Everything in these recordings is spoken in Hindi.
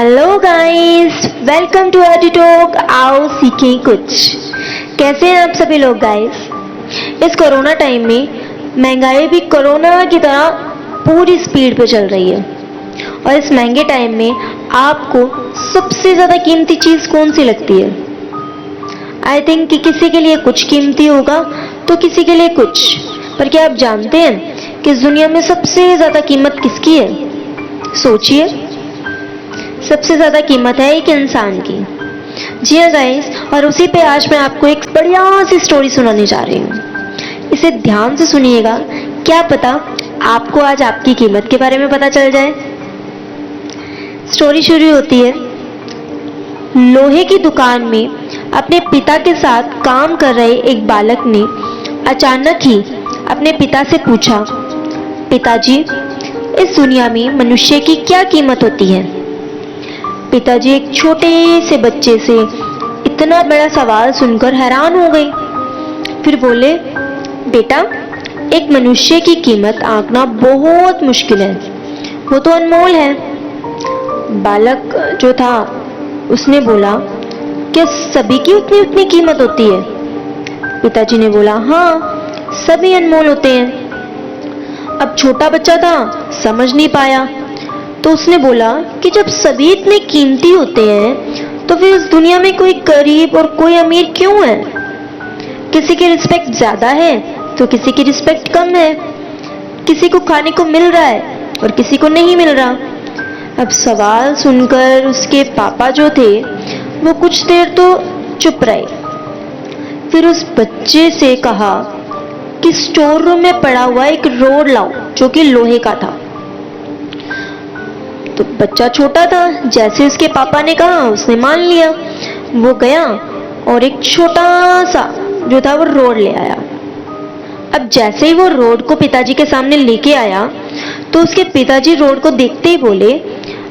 Hello guys, welcome to Edutalk. आओ सीखें कुछ। कैसे हैं आप सभी लोग गाइस? इस कोरोना टाइम में महंगाई भी कोरोना की तरह पूरी स्पीड पे चल रही है। और इस महंगे टाइम में आपको सबसे ज़्यादा कीमती चीज़ कौन सी लगती है? आई थिंक कि किसी के लिए कुछ कीमती होगा तो किसी के लिए कुछ। पर क्या आप जानते हैं कि इस दुनिया में सबसे ज़्यादा कीमत किसकी है? सोचिए, सबसे ज़्यादा कीमत है एक इंसान की। जी हाँ गाइस, और उसी पे आज मैं आपको एक बढ़िया सी स्टोरी सुनाने जा रही हूँ। इसे ध्यान से सुनिएगा, क्या पता आपको आज आपकी कीमत के बारे में पता चल जाए। स्टोरी शुरू होती है। लोहे की दुकान में अपने पिता के साथ काम कर रहे एक बालक ने अचानक ही अपने पिता से पूछा, पिताजी, इस दुनिया में मनुष्य की क्या कीमत होती है? पिताजी एक छोटे से बच्चे से इतना बड़ा सवाल सुनकर हैरान हो गए। फिर बोले, बेटा, एक मनुष्य की कीमत आंकना बहुत मुश्किल है, वो तो अनमोल है। बालक जो था उसने बोला, क्या सभी की उतनी उतनी कीमत होती है? पिताजी ने बोला, हाँ, सभी अनमोल होते हैं। अब छोटा बच्चा था, समझ नहीं पाया, तो उसने बोला कि जब सभी इतने कीमती होते हैं तो फिर इस दुनिया में कोई गरीब और कोई अमीर क्यों है? किसी की रिस्पेक्ट ज्यादा है तो किसी की रिस्पेक्ट कम है। किसी को खाने को मिल रहा है और किसी को नहीं मिल रहा। अब सवाल सुनकर उसके पापा जो थे वो कुछ देर तो चुप रहे। फिर उस बच्चे से कहा कि स्टोर रूम में पड़ा हुआ एक रोड लाओ जो कि लोहे का था। तो बच्चा छोटा था, जैसे उसके पापा ने कहा उसने मान लिया। वो गया और एक छोटा सा जो था वो रोड ले आया। अब जैसे ही वो रोड को पिताजी के सामने लेके आया तो उसके पिताजी रोड को देखते ही बोले,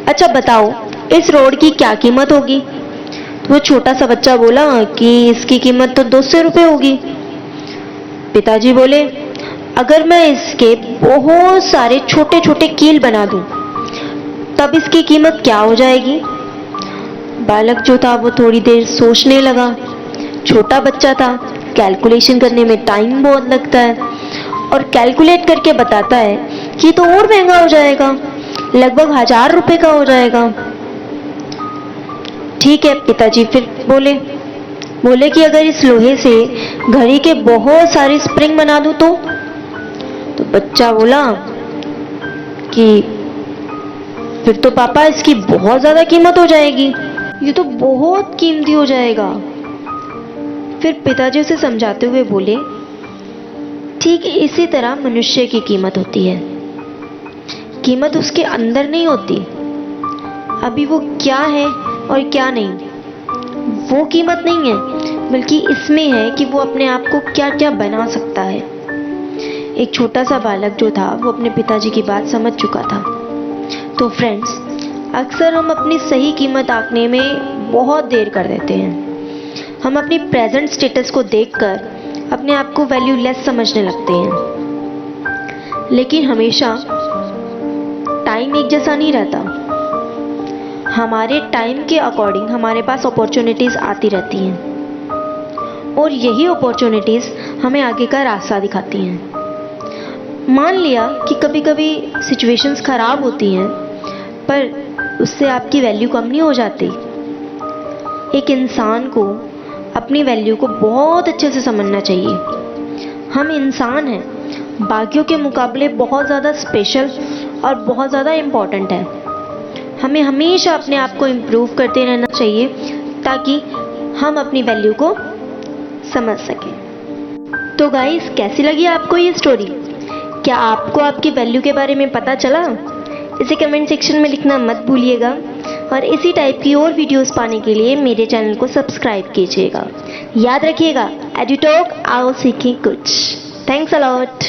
अच्छा बताओ, इस रोड की क्या कीमत होगी? तो वो छोटा सा बच्चा बोला कि इसकी कीमत तो 200 रुपये होगी। पिताजी बोले, अगर मैं इसके बहुत सारे छोटे छोटे कील बना दूं तब इसकी कीमत क्या हो जाएगी? बालक जो था वो थोड़ी देर सोचने लगा। छोटा बच्चा था, कैलकुलेशन करने में टाइम बहुत लगता है और कैलकुलेट करके बताता है कि तो और महंगा हो जाएगा, लगभग 1000 रुपए का हो जाएगा। ठीक है, पिताजी फिर बोले कि अगर इस लोहे से घड़ी के बहुत सारे स्प्रिंग बना दूं तो बच्चा बोला कि फिर तो पापा इसकी बहुत ज्यादा कीमत हो जाएगी, ये तो बहुत कीमती हो जाएगा। फिर पिताजी उसे समझाते हुए बोले, ठीक इसी तरह मनुष्य की कीमत होती है। कीमत उसके अंदर नहीं होती, अभी वो क्या है और क्या नहीं, वो कीमत नहीं है, बल्कि इसमें है कि वो अपने आप को क्या क्या बना सकता है। एक छोटा सा बालक जो था वो अपने पिताजी की बात समझ चुका था। तो फ्रेंड्स, अक्सर हम अपनी सही कीमत आंकने में बहुत देर कर देते हैं। हम अपनी प्रेजेंट स्टेटस को देखकर अपने आप को वैल्यूलेस समझने लगते हैं। लेकिन हमेशा टाइम एक जैसा नहीं रहता। हमारे टाइम के अकॉर्डिंग हमारे पास अपॉर्चुनिटीज आती रहती हैं और यही अपॉर्चुनिटीज हमें आगे का रास्ता दिखाती हैं। मान लिया कि कभी कभी सिचुएशंस खराब होती हैं, पर उससे आपकी वैल्यू कम नहीं हो जाती। एक इंसान को अपनी वैल्यू को बहुत अच्छे से समझना चाहिए। हम इंसान हैं, बाकियों के मुकाबले बहुत ज़्यादा स्पेशल और बहुत ज़्यादा इम्पॉर्टेंट है। हमें हमेशा अपने आप को इम्प्रूव करते रहना चाहिए ताकि हम अपनी वैल्यू को समझ सकें। तो गाइस, कैसी लगी आपको ये स्टोरी? क्या आपको आपकी वैल्यू के बारे में पता चला? इसे कमेंट सेक्शन में लिखना मत भूलिएगा और इसी टाइप की और वीडियोस पाने के लिए मेरे चैनल को सब्सक्राइब कीजिएगा। याद रखिएगा, एडुटॉक, आओ सीखें कुछ। Thanks a lot.